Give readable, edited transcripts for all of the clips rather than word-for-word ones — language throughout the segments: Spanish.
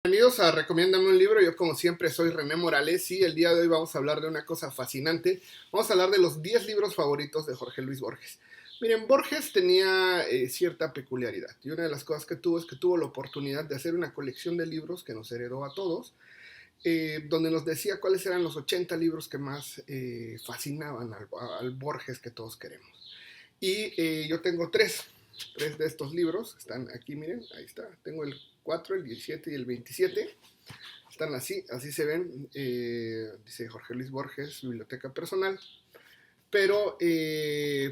Bienvenidos a Recomiéndame un libro. Yo como siempre soy René Morales y el día de hoy vamos a hablar de una cosa fascinante. Vamos a hablar de los 10 libros favoritos de Jorge Luis Borges. Miren, Borges tenía cierta peculiaridad y una de las cosas que tuvo es que tuvo la oportunidad de hacer una colección de libros que nos heredó a todos, donde nos decía cuáles eran los 80 libros que más fascinaban al Borges que todos queremos. Y yo tengo tres de estos libros, están aquí, miren, ahí está, tengo el 4, el 17 y el 27, están así se ven, dice Jorge Luis Borges, biblioteca personal, pero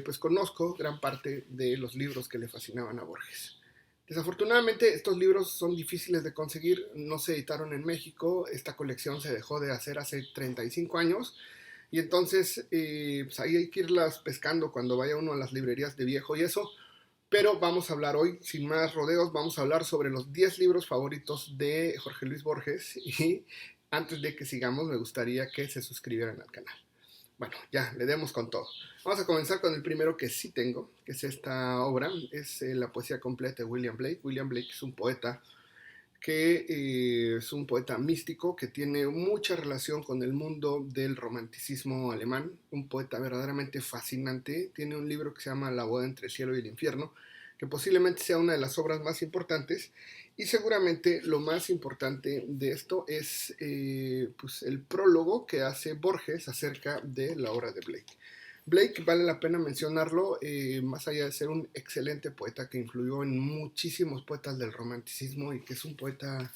pues conozco gran parte de los libros que le fascinaban a Borges. Desafortunadamente estos libros son difíciles de conseguir, no se editaron en México, esta colección se dejó de hacer hace 35 años y entonces pues ahí hay que irlas pescando cuando vaya uno a las librerías de viejo y eso, pero vamos a hablar hoy, sin más rodeos, vamos a hablar sobre los 10 libros favoritos de Jorge Luis Borges y antes de que sigamos me gustaría que se suscribieran al canal. Bueno, ya, le demos con todo. Vamos a comenzar con el primero que sí tengo, que es esta obra, es la poesía completa de William Blake. William Blake es un poeta que es un poeta místico que tiene mucha relación con el mundo del romanticismo alemán, un poeta verdaderamente fascinante. Tiene un libro que se llama La boda entre el cielo y el infierno, que posiblemente sea una de las obras más importantes, y seguramente lo más importante de esto es pues el prólogo que hace Borges acerca de la obra de Blake. Blake, vale la pena mencionarlo, más allá de ser un excelente poeta que influyó en muchísimos poetas del romanticismo y que es un poeta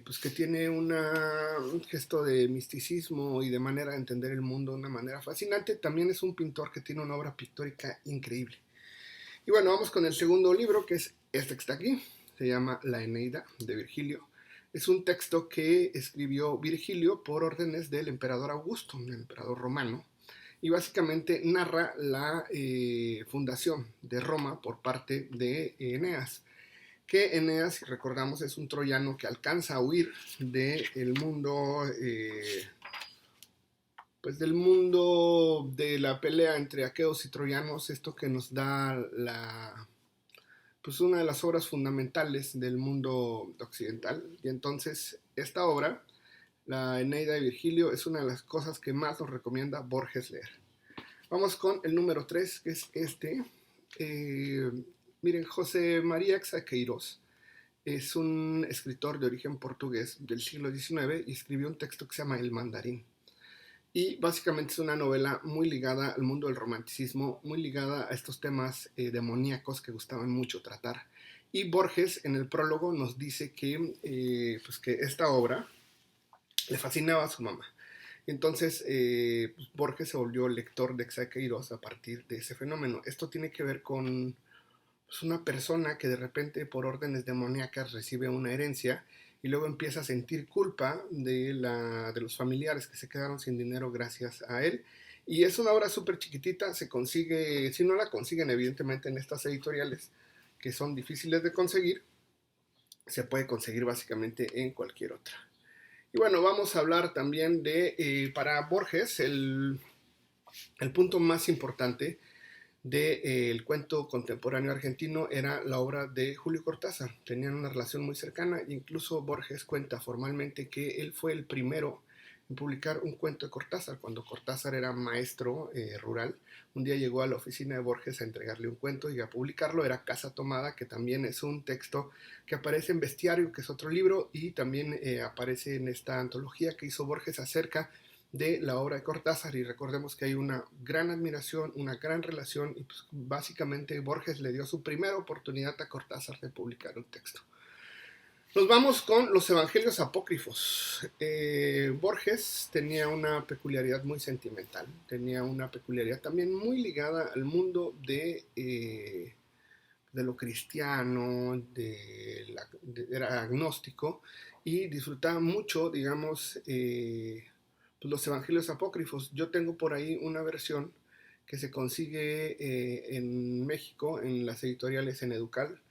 pues que tiene un gesto de misticismo y de manera de entender el mundo de una manera fascinante, también es un pintor que tiene una obra pictórica increíble. Y bueno, vamos con el segundo libro, que es este que está aquí, se llama La Eneida de Virgilio. Es un texto que escribió Virgilio por órdenes del emperador Augusto, el emperador romano, y básicamente narra la fundación de Roma por parte de Eneas, que Eneas, si recordamos, es un troyano que alcanza a huir del mundo, pues del mundo de la pelea entre aqueos y troyanos, esto que nos da pues una de las obras fundamentales del mundo occidental. Y entonces esta obra, la Eneida de Virgilio, es una de las cosas que más nos recomienda Borges leer. Vamos con el número 3, que es este. Eh, Miren, José María Exaqueiroz es un escritor de origen portugués del siglo XIX y escribió un texto que se llama El Mandarín. Y básicamente es una novela muy ligada al mundo del romanticismo, muy ligada a estos temas demoníacos que gustaban mucho tratar. Y Borges en el prólogo nos dice pues que esta obra le fascinaba a su mamá. Entonces, pues Borges se volvió lector de Exaqueiroz a partir de ese fenómeno. Esto tiene que ver con pues, una persona que de repente por órdenes demoníacas recibe una herencia y luego empieza a sentir culpa de los familiares que se quedaron sin dinero gracias a él. Y es una obra súper chiquitita, se consigue, si no la consiguen evidentemente en estas editoriales que son difíciles de conseguir, se puede conseguir básicamente en cualquier otra. Y bueno, vamos a hablar también para Borges, el punto más importante del cuento contemporáneo argentino era la obra de Julio Cortázar. Tenían una relación muy cercana e incluso Borges cuenta formalmente que él fue el primero en publicar un cuento de Cortázar. Cuando Cortázar era maestro rural, un día llegó a la oficina de Borges a entregarle un cuento y a publicarlo. Era Casa Tomada, que también es un texto que aparece en Bestiario, que es otro libro, y también aparece en esta antología que hizo Borges acerca de la obra de Cortázar. Y recordemos que hay una gran admiración, una gran relación, y pues básicamente Borges le dio su primera oportunidad a Cortázar de publicar un texto. Nos vamos con los evangelios apócrifos. Borges tenía una peculiaridad muy sentimental, tenía una peculiaridad también muy ligada al mundo de lo cristiano, era agnóstico y disfrutaba mucho, digamos, pues los evangelios apócrifos. Yo tengo por ahí una versión que se consigue en México, en las editoriales en Educal,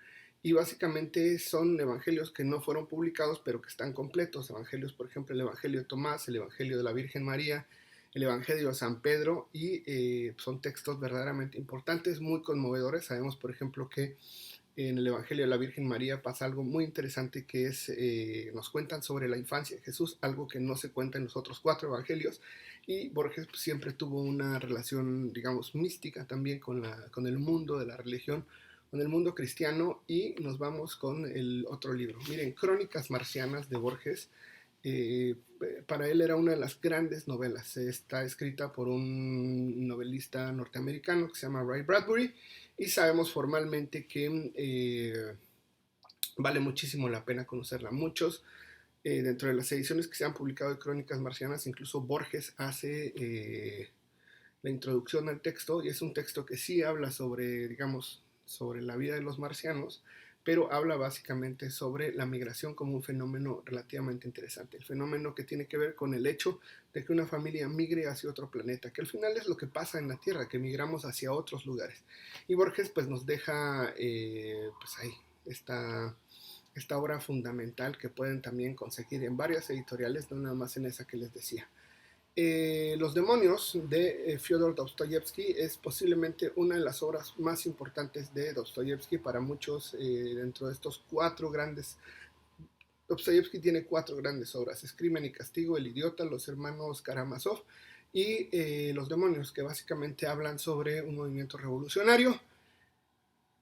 y básicamente son evangelios que no fueron publicados, pero que están completos. Evangelios, por ejemplo, el Evangelio de Tomás, el Evangelio de la Virgen María, el Evangelio de San Pedro, y son textos verdaderamente importantes, muy conmovedores. Sabemos, por ejemplo, que en el Evangelio de la Virgen María pasa algo muy interesante que es, nos cuentan sobre la infancia de Jesús, algo que no se cuenta en los otros 4 evangelios, y Borges pues, siempre tuvo una relación, digamos, mística también con el mundo de la religión, con el mundo cristiano, y nos vamos con el otro libro. Miren, Crónicas Marcianas de Borges, eh, para él era una de las grandes novelas. Está escrita por un novelista norteamericano que se llama Ray Bradbury, y sabemos formalmente que vale muchísimo la pena conocerla. Muchos, dentro de las ediciones que se han publicado de Crónicas Marcianas, incluso Borges hace la introducción al texto, y es un texto que sí habla sobre, digamos, sobre la vida de los marcianos, pero habla básicamente sobre la migración como un fenómeno relativamente interesante. El fenómeno que tiene que ver con el hecho de que una familia migre hacia otro planeta, que al final es lo que pasa en la Tierra, que migramos hacia otros lugares. Y Borges pues nos deja pues ahí esta obra fundamental que pueden también conseguir en varias editoriales, no nada más en esa que les decía. Los demonios de Fyodor Dostoyevsky es posiblemente una de las obras más importantes de Dostoyevsky para muchos, dentro de estos 4 grandes. Dostoyevsky tiene 4 grandes obras: Es crimen y castigo, El idiota, Los hermanos Karamazov y Los demonios, que básicamente hablan sobre un movimiento revolucionario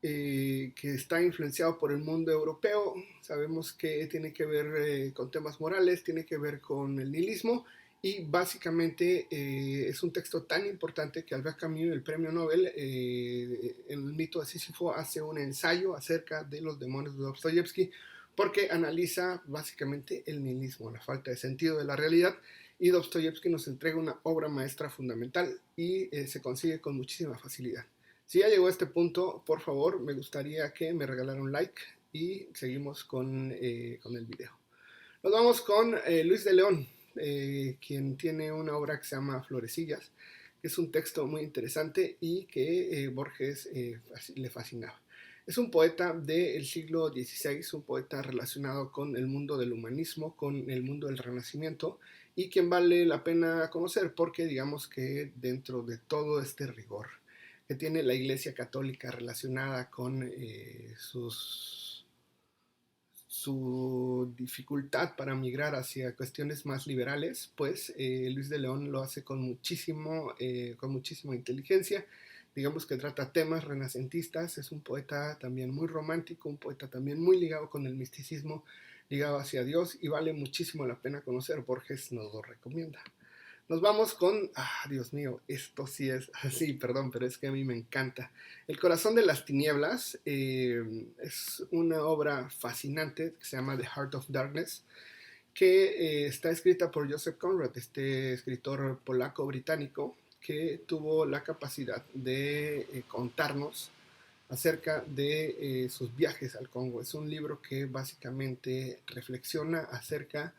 que está influenciado por el mundo europeo. Sabemos que tiene que ver con temas morales, tiene que ver con el nihilismo, y básicamente es un texto tan importante que Albert Camus, el premio Nobel, en el mito de Sísifo, hace un ensayo acerca de los demonios de Dostoyevsky, porque analiza básicamente el nihilismo, la falta de sentido de la realidad, y Dostoyevsky nos entrega una obra maestra fundamental, y se consigue con muchísima facilidad. Si ya llegó a este punto, por favor, me gustaría que me regalara un like, y seguimos con el video. Nos vamos con Luis de León, quien tiene una obra que se llama Florecillas, que es un texto muy interesante y que Borges le fascinaba. Es un poeta del siglo XVI, un poeta relacionado con el mundo del humanismo, con el mundo del Renacimiento, y quien vale la pena conocer porque digamos que dentro de todo este rigor que tiene la Iglesia Católica relacionada con su dificultad para migrar hacia cuestiones más liberales, pues Luis de León lo hace con muchísima inteligencia. Digamos que trata temas renacentistas, es un poeta también muy romántico, un poeta también muy ligado con el misticismo, ligado hacia Dios, y vale muchísimo la pena conocer. Borges nos lo recomienda. Nos vamos con, Dios mío, esto sí es así, perdón, pero es que a mí me encanta. El corazón de las tinieblas es una obra fascinante que se llama The Heart of Darkness, que está escrita por Joseph Conrad, este escritor polaco-británico que tuvo la capacidad de contarnos acerca de sus viajes al Congo. Es un libro que básicamente reflexiona acerca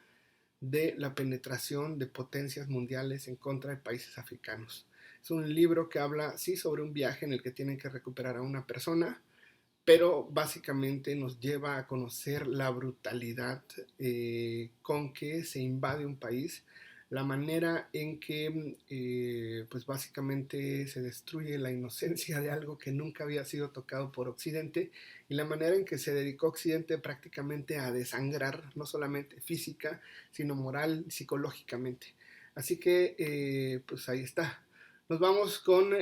de la penetración de potencias mundiales en contra de países africanos. Es un libro que habla, sí, sobre un viaje en el que tienen que recuperar a una persona, pero básicamente nos lleva a conocer la brutalidad con que se invade un país, la manera en que pues básicamente se destruye la inocencia de algo que nunca había sido tocado por Occidente, y la manera en que se dedicó Occidente prácticamente a desangrar, no solamente física, sino moral, psicológicamente. Así que pues ahí está. Nos vamos con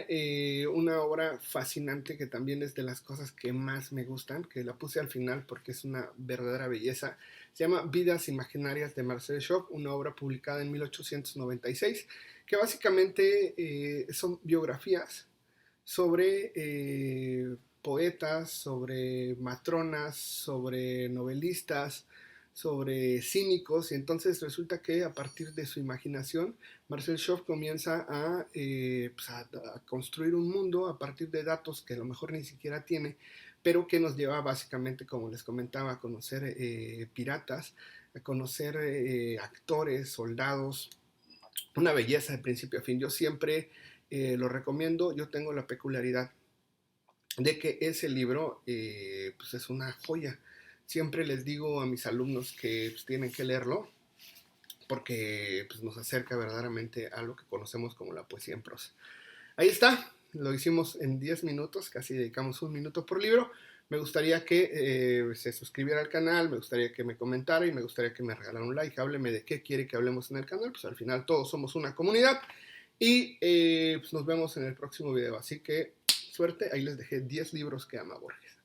una obra fascinante que también es de las cosas que más me gustan, que la puse al final porque es una verdadera belleza. Se llama Vidas Imaginarias de Marcel Schott, una obra publicada en 1896, que básicamente son biografías sobre poetas, sobre matronas, sobre novelistas, sobre cínicos, y entonces resulta que a partir de su imaginación Marcel Schott comienza pues a construir un mundo a partir de datos que a lo mejor ni siquiera tiene, pero que nos lleva básicamente, como les comentaba, a conocer piratas, a conocer actores, soldados, una belleza de principio a fin. Yo siempre lo recomiendo. Yo tengo la peculiaridad de que ese libro pues es una joya. Siempre les digo a mis alumnos que pues, tienen que leerlo porque pues, nos acerca verdaderamente a lo que conocemos como la poesía en prosa. Ahí está, lo hicimos en 10 minutos, casi dedicamos un minuto por libro, Me gustaría que se suscribiera al canal, me gustaría que me comentara y me gustaría que me regalara un like. Hábleme de qué quiere que hablemos en el canal, pues al final todos somos una comunidad. Y pues nos vemos en el próximo video. Así que suerte, ahí les dejé 10 libros que ama Borges.